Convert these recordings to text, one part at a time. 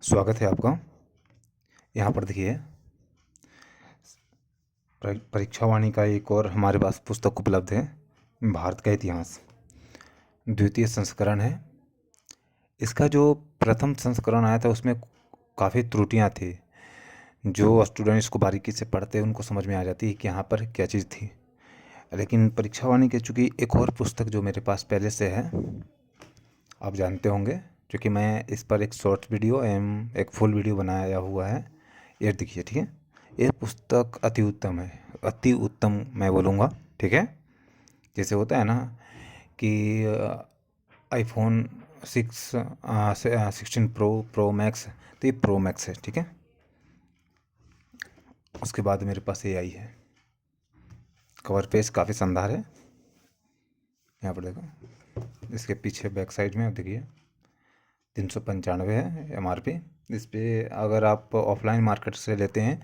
स्वागत है आपका। यहाँ पर देखिए परीक्षा वाणी का एक और हमारे पास पुस्तक उपलब्ध है। भारत का इतिहास द्वितीय संस्करण है। इसका जो प्रथम संस्करण आया था उसमें काफ़ी त्रुटियां थी। जो स्टूडेंट इसको बारीकी से पढ़ते हैं उनको समझ में आ जाती है कि यहाँ पर क्या चीज़ थी। लेकिन परीक्षा वाणी के चूँकि एक और पुस्तक जो मेरे पास पहले से है, आप जानते होंगे, क्योंकि मैं इस पर एक शॉर्ट वीडियो एवं एक फुल वीडियो बनाया हुआ है। ये देखिए, ठीक है। ये पुस्तक अति उत्तम है, अति उत्तम मैं बोलूँगा, ठीक है। जैसे होता है ना कि आईफोन 16 प्रो मैक्स, तो ये प्रो मैक्स है, ठीक है। उसके बाद मेरे पास ये आई है। कवर पेज काफ़ी शानदार है। यहाँ पर देखो, इसके पीछे बैक साइड में आप देखिए 395 है MRP। इस पर अगर आप ऑफलाइन मार्केट से लेते हैं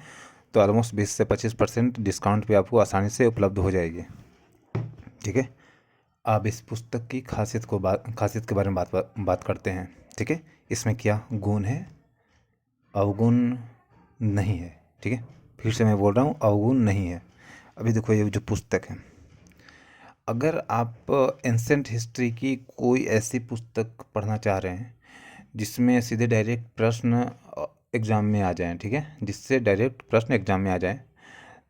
तो ऑलमोस्ट 20 से 25% डिस्काउंट पे आपको आसानी से उपलब्ध हो जाएगी, ठीक है। अब इस पुस्तक की खासियत के बारे में बात करते हैं, ठीक है। इसमें क्या गुण है, अवगुण नहीं है, ठीक है। फिर से मैं बोल रहा हूँ, अवगुण नहीं है। अभी देखो, ये जो पुस्तक है, अगर आप एंसेंट हिस्ट्री की कोई ऐसी पुस्तक पढ़ना चाह रहे हैं जिसमें सीधे डायरेक्ट प्रश्न एग्ज़ाम में आ जाएं, ठीक है, जिससे डायरेक्ट प्रश्न एग्ज़ाम में आ जाएं,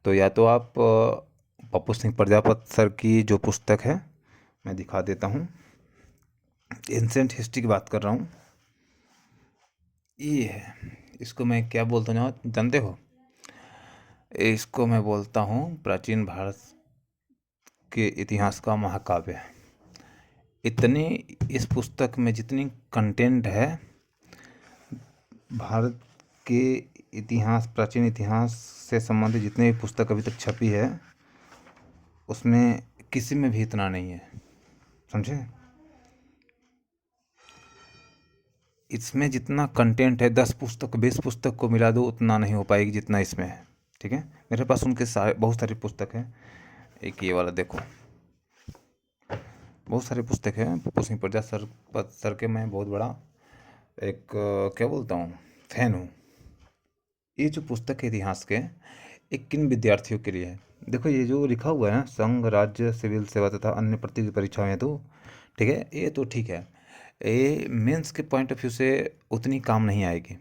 तो या तो आप पप्पू सिंह प्रजापत सर की जो पुस्तक है, मैं दिखा देता हूँ। एंसेंट हिस्ट्री की बात कर रहा हूँ, ये है। इसको मैं क्या बोलता हूँ जानते हो? इसको मैं बोलता हूँ प्राचीन भारत के इतिहास का महाकाव्य। इतनी इस पुस्तक में जितनी कंटेंट है, भारत के इतिहास, प्राचीन इतिहास से संबंधित जितने भी पुस्तक अभी तक छपी है, उसमें किसी में भी इतना नहीं है, समझे। इसमें जितना कंटेंट है 10 पुस्तक 20 पुस्तक को मिला दो उतना नहीं हो पाएगी जितना इसमें है, ठीक है। मेरे पास उनके बहुत सारी पुस्तक हैं। एक ये वाला देखो, बहुत सारी पुस्तक है। पप्पू सिंह प्रजापत सर के मैं बहुत बड़ा एक क्या बोलता हूँ, फैन हूँ। ये जो पुस्तक है इतिहास के, एक किन विद्यार्थियों के लिए है, देखो ये जो लिखा हुआ है ना, संघ राज्य सिविल सेवा तथा अन्य प्रतियोगी परीक्षाएं, तो ठीक है, ये तो ठीक है। ये मेंस के पॉइंट ऑफ व्यू से उतनी काम नहीं आएगी,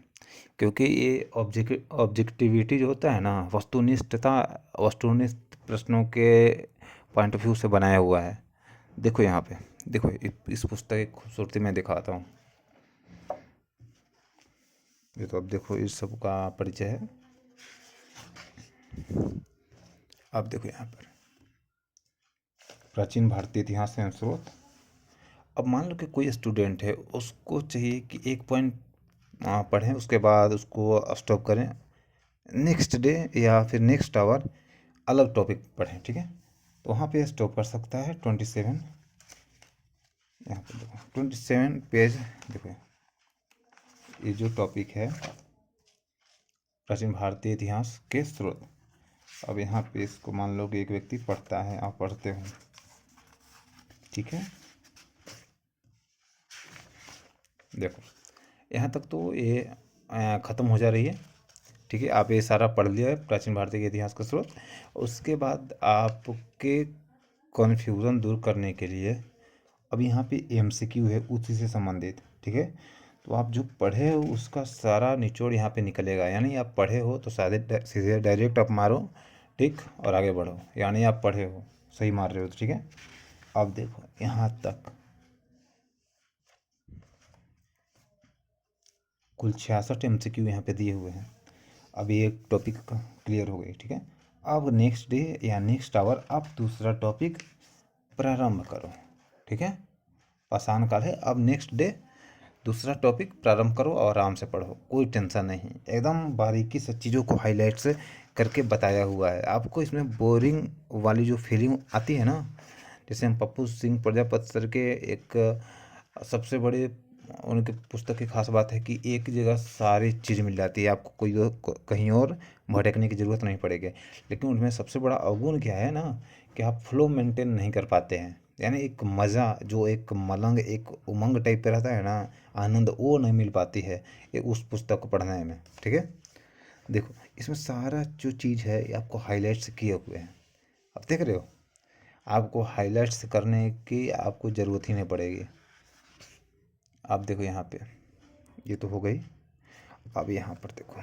क्योंकि ये ऑब्जेक्टिविटी जो होता है ना, वस्तुनिष्ठ प्रश्नों के पॉइंट ऑफ व्यू से बनाया हुआ है। देखो यहाँ पे, देखो इस पुस्तक की खूबसूरती मैं दिखाता हूँ। ये तो अब देखो, इस सब का परिचय है। अब देखो यहाँ पर प्राचीन भारतीय इतिहास एवं स्रोत। अब मान लो कि कोई स्टूडेंट है, उसको चाहिए कि एक पॉइंट पढ़ें, उसके बाद उसको स्टॉप करें, नेक्स्ट डे या फिर नेक्स्ट आवर अलग टॉपिक पढ़ें, ठीक है। तो वहाँ पे स्टॉप कर सकता है 27, यहाँ पर देखो 27 पेज। देखो ये जो टॉपिक है प्राचीन भारतीय इतिहास के स्रोत। अब यहाँ पे इसको मान लो कि एक व्यक्ति पढ़ता है, आप पढ़ते हो, ठीक है। देखो यहाँ तक तो ये ख़त्म हो जा रही है, ठीक है। आप ये सारा पढ़ लिया है, प्राचीन भारतीय के इतिहास का स्रोत। उसके बाद आपके कन्फ्यूज़न दूर करने के लिए अब यहाँ पे MCQ है उसी से संबंधित, ठीक है। तो आप जो पढ़े हो उसका सारा निचोड़ यहाँ पे निकलेगा, यानी आप पढ़े हो तो सीधे डायरेक्ट आप मारो टिक और आगे बढ़ो, यानी आप पढ़े हो, सही मार रहे हो, ठीक है। अब देखो यहाँ तक कुल 66 MCQ यहाँ पे दिए हुए हैं। अब ये एक टॉपिक क्लियर हो गई, ठीक है। अब नेक्स्ट डे या नेक्स्ट आवर आप दूसरा टॉपिक प्रारंभ करो, ठीक है। आसान काल है। अब नेक्स्ट डे दूसरा टॉपिक प्रारंभ करो और आराम से पढ़ो, कोई टेंशन नहीं, एकदम बारीकी से चीज़ों को हाईलाइट से करके बताया हुआ है। आपको इसमें बोरिंग वाली जो फीलिंग आती है ना, जैसे हम पप्पू सिंह प्रजापत सर के एक सबसे बड़े उनके पुस्तक की खास बात है कि एक जगह सारी चीज़ मिल जाती है, आपको कहीं और भटकने की ज़रूरत नहीं पड़ेगी। लेकिन उनमें सबसे बड़ा अवगुण क्या है ना, कि आप फ्लो मेंटेन नहीं कर पाते हैं, यानी एक मज़ा, जो एक मलंग, एक उमंग टाइप का रहता है ना, आनंद, वो नहीं मिल पाती है ये उस पुस्तक को पढ़ने में। ठीक है, देखो इसमें सारा जो चीज़ है ये आपको हाईलाइट्स किए हुए हैं, आप देख रहे हो। आपको हाईलाइट्स करने की आपको ज़रूरत ही नहीं पड़ेगी। आप देखो यहाँ पे, ये तो हो गई। अब यहाँ पर देखो,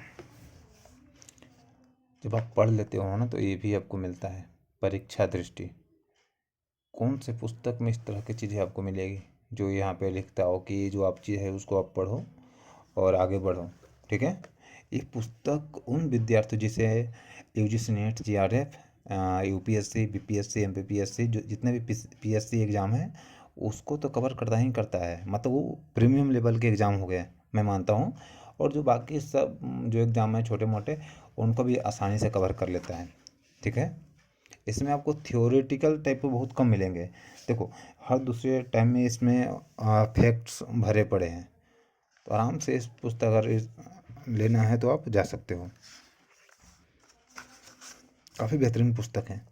जब आप पढ़ लेते हो ना तो ये भी आपको मिलता है परीक्षा दृष्टि। कौन से पुस्तक में इस तरह की चीज़ें आपको मिलेगी जो यहाँ पे लिखता हो कि जो आप चीज़ है उसको आप पढ़ो और आगे बढ़ो। ठीक है, ये पुस्तक उन विद्यार्थियों जिसे UGC net, GRF, UPSC, BPSC, MPPSC, जो जितने भी पीएससी एग्ज़ाम है उसको तो कवर करता ही करता है। मतलब वो प्रीमियम लेवल के एग्ज़ाम हो गए, मैं मानता हूँ। और जो बाकी सब जो एग्ज़ाम है छोटे मोटे, उनको भी आसानी से कवर कर लेता है। ठीक है, इसमें आपको थियोरेटिकल टाइप के बहुत कम मिलेंगे। देखो हर दूसरे टाइम में इसमें फैक्ट्स भरे पड़े हैं, तो आराम से इस पुस्तक अगर लेना है तो आप जा सकते हो। काफ़ी बेहतरीन पुस्तक है।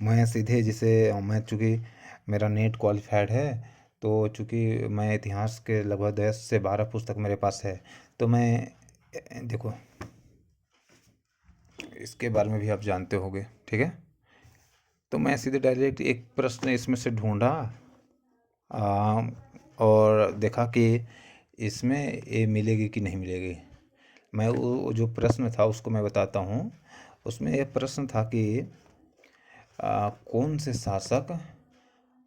मैं सीधे जिसे मैं चूँकि मेरा नेट क्वालिफाइड है, तो चूँकि मैं इतिहास के लगभग 10 से 12 पुस्तक मेरे पास है, तो मैं देखो इसके बारे में भी आप जानते होंगे। ठीक है, तो मैं सीधे डायरेक्ट एक प्रश्न इसमें से ढूंढा और देखा कि इसमें ये मिलेगी कि नहीं मिलेगी। मैं वो जो प्रश्न था उसको मैं बताता हूँ। उसमें एक प्रश्न था कि कौन से शासक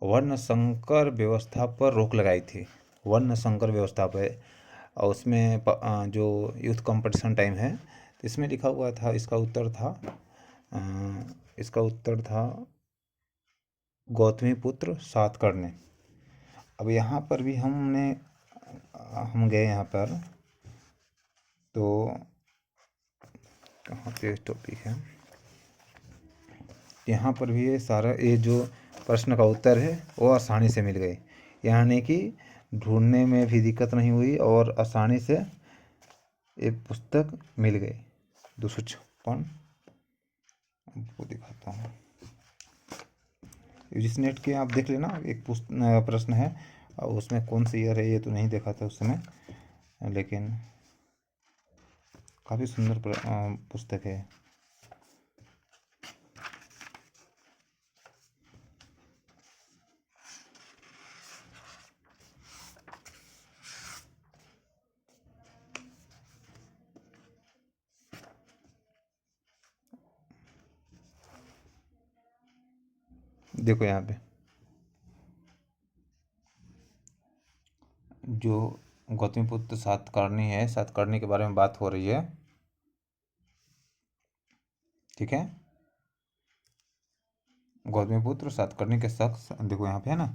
वर्ण संकर व्यवस्था पर रोक लगाई थी, वर्ण संकर व्यवस्था पर। और उसमें जो यूथ कंपटीशन टाइम है तो इसमें लिखा हुआ था, इसका उत्तर था गौतमीपुत्र सातकर्णी। अब यहाँ पर भी हम गए यहाँ पर, तो कहाँ पे टॉपिक है, यहाँ पर भी ये सारा ये जो प्रश्न का उत्तर है वो आसानी से मिल गई, यानी कि ढूंढने में भी दिक्कत नहीं हुई और आसानी से ये पुस्तक मिल गई। 256 आपको दिखाता हूँ। यूजीसी नेट के आप देख लेना, एक प्रश्न है और उसमें कौन सी ईयर है ये तो नहीं देखा था उस समय, लेकिन काफ़ी सुंदर पुस्तक है। देखो यहाँ पे जो गौतमीपुत्र सातकर्णी है, सातकर्णी के बारे में बात हो रही है। ठीक है, गौतमीपुत्र सातकर्णी के शख्स देखो यहाँ पे है ना,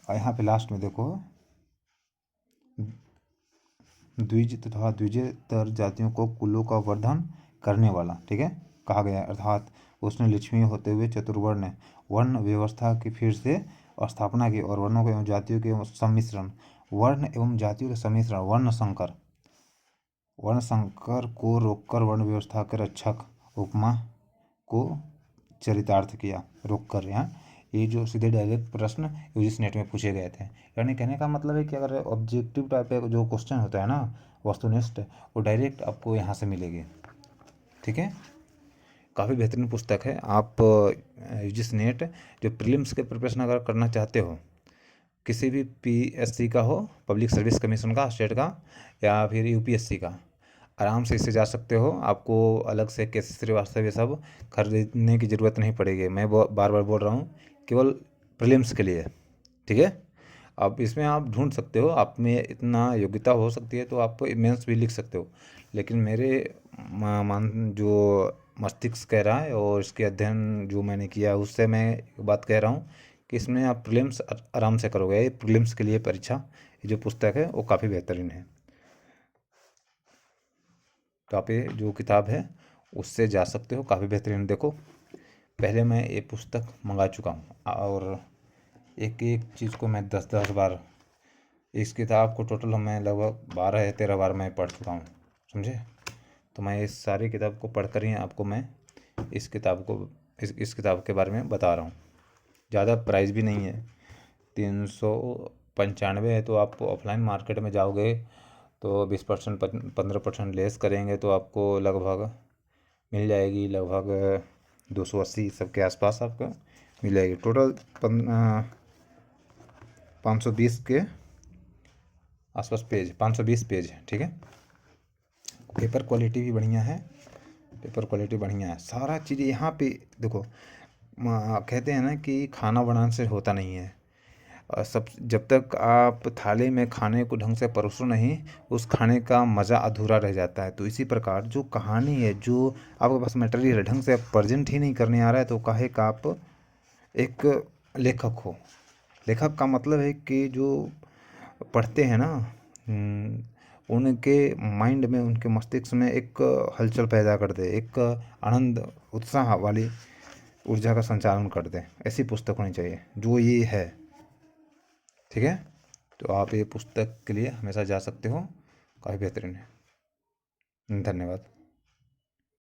और यहाँ पे लास्ट में देखो द्विज तथा द्विजेतर जातियों को कुलों का वर्धन करने वाला, ठीक है, कहा गया है। अर्थात उसने लक्ष्मी होते हुए चतुर्वर्ण वर्ण व्यवस्था की फिर से स्थापना की और वर्णों एवं जातियों के सम्मिश्रण, वर्ण एवं जातियों के सम्मिश्रण, वर्ण संकर को रोककर वर्ण व्यवस्था के रक्षक उपमा को चरितार्थ किया। रोककर यहाँ ये जो सीधे डायरेक्ट प्रश्न यूजीसी नेट में पूछे गए थे, यानी कहने का मतलब है कि अगर ऑब्जेक्टिव टाइप का जो क्वेश्चन होता है ना, वस्तुनिष्ठ, वो डायरेक्ट आपको यहाँ से मिलेगी। ठीक है, काफ़ी बेहतरीन पुस्तक है। आप यूजीसी नेट जो प्रीलिम्स के प्रिपरेशन अगर करना चाहते हो, किसी भी पीएससी का हो, पब्लिक सर्विस कमीशन का, स्टेट का, या फिर यूपीएससी का, आराम से इससे जा सकते हो। आपको अलग से केसी श्रीवास्तव ये सब खरीदने की ज़रूरत नहीं पड़ेगी। मैं बार बार बोल रहा हूँ, केवल प्रीलिम्स के लिए। ठीक है, अब इसमें आप ढूंढ सकते हो, आप में इतना योग्यता हो सकती है तो आप मेंस भी लिख सकते हो। लेकिन मेरे मान जो मस्तिष्क कह रहा है और इसके अध्ययन जो मैंने किया उससे मैं एक बात कह रहा हूँ कि इसमें आप प्रीलिम्स आराम से करोगे। प्रीलिम्स के लिए परीक्षा ये जो पुस्तक है वो काफ़ी बेहतरीन है। तो आप ये जो किताब है उससे जा सकते हो, काफ़ी बेहतरीन। देखो पहले मैं ये पुस्तक मंगा चुका हूँ और एक एक चीज़ को मैं 10-10 बार, इस किताब को टोटल मैं लगभग 12 या 13 बार मैं पढ़ चुका हूँ, समझे। तो मैं इस सारी किताब को पढ़कर ही आपको मैं इस किताब के बारे में बता रहा हूँ। ज़्यादा प्राइस भी नहीं है, 395 है। तो आप ऑफलाइन मार्केट में जाओगे तो 20% 15% लेस करेंगे तो आपको लगभग मिल जाएगी, लगभग 280 सब के आसपास आपका मिल जाएगी। टोटल 520 के आसपास पेज, 520 पेज है, ठीक है। पेपर क्वालिटी भी बढ़िया है, पेपर क्वालिटी बढ़िया है, सारा चीज़ यहाँ पे देखो। कहते हैं ना कि खाना बनाने से होता नहीं है, और सब जब तक आप थाली में खाने को ढंग से परोसो नहीं, उस खाने का मज़ा अधूरा रह जाता है। तो इसी प्रकार जो कहानी है, जो आपके पास मटेरियल ढंग से प्रेजेंट ही नहीं करने आ रहा है, तो काहे का आप एक लेखक हो। लेखक का मतलब है कि जो पढ़ते हैं ना, उनके माइंड में, उनके मस्तिष्क में एक हलचल पैदा कर दे, एक आनंद उत्साह वाली ऊर्जा का संचालन कर दे। ऐसी पुस्तक होनी चाहिए जो ये है, ठीक है। तो आप ये पुस्तक के लिए हमेशा जा सकते हो, काफ़ी बेहतरीन है। धन्यवाद।